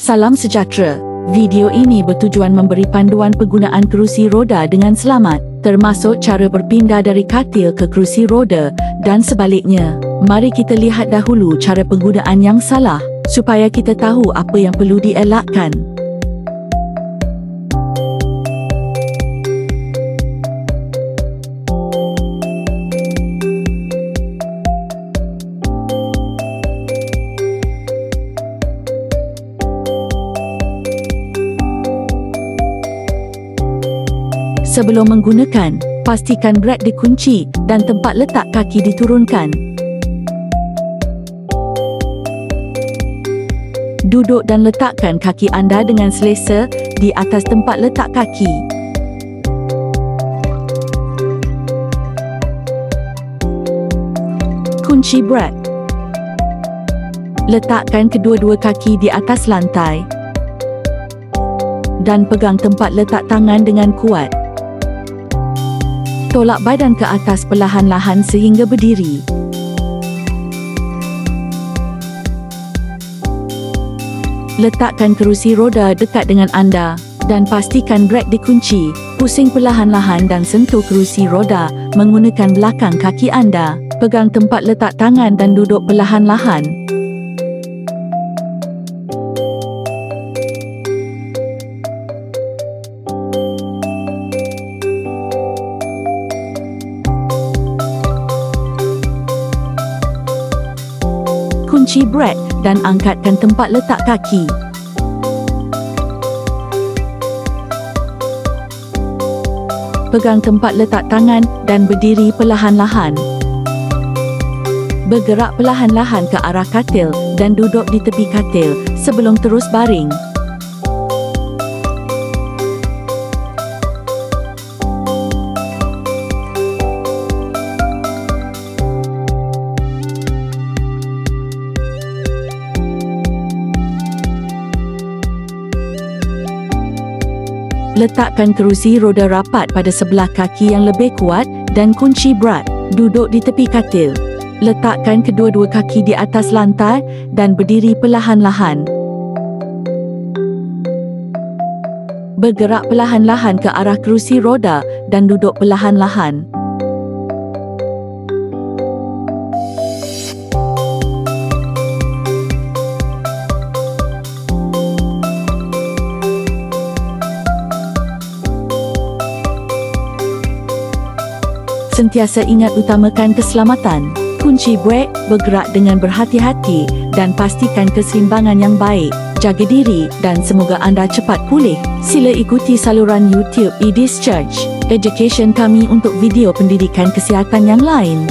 Salam sejahtera. Video ini bertujuan memberi panduan penggunaan kerusi roda dengan selamat, termasuk cara berpindah dari katil ke kerusi roda dan sebaliknya. Mari kita lihat dahulu cara penggunaan yang salah supaya kita tahu apa yang perlu dielakkan. Sebelum menggunakan, pastikan brake dikunci dan tempat letak kaki diturunkan. Duduk dan letakkan kaki anda dengan selesa di atas tempat letak kaki. Kunci brake. Letakkan kedua-dua kaki di atas lantai dan pegang tempat letak tangan dengan kuat. Tolak badan ke atas perlahan-lahan sehingga berdiri. Letakkan kerusi roda dekat dengan anda dan pastikan brake dikunci. Pusing perlahan-lahan dan sentuh kerusi roda menggunakan belakang kaki anda. Pegang tempat letak tangan dan duduk perlahan-lahan. Kunci brake dan angkatkan tempat letak kaki. Pegang tempat letak tangan dan berdiri perlahan-lahan. Bergerak perlahan-lahan ke arah katil dan duduk di tepi katil sebelum terus baring. Letakkan kerusi roda rapat pada sebelah kaki yang lebih kuat dan kunci brake. Duduk di tepi katil. Letakkan kedua-dua kaki di atas lantai dan berdiri perlahan-lahan. Bergerak perlahan-lahan ke arah kerusi roda dan duduk perlahan-lahan. Sentiasa ingat utamakan keselamatan. Kunci brake, bergerak dengan berhati-hati dan pastikan keseimbangan yang baik. Jaga diri dan semoga anda cepat pulih. Sila ikuti saluran YouTube eDischarge Education kami untuk video pendidikan kesihatan yang lain.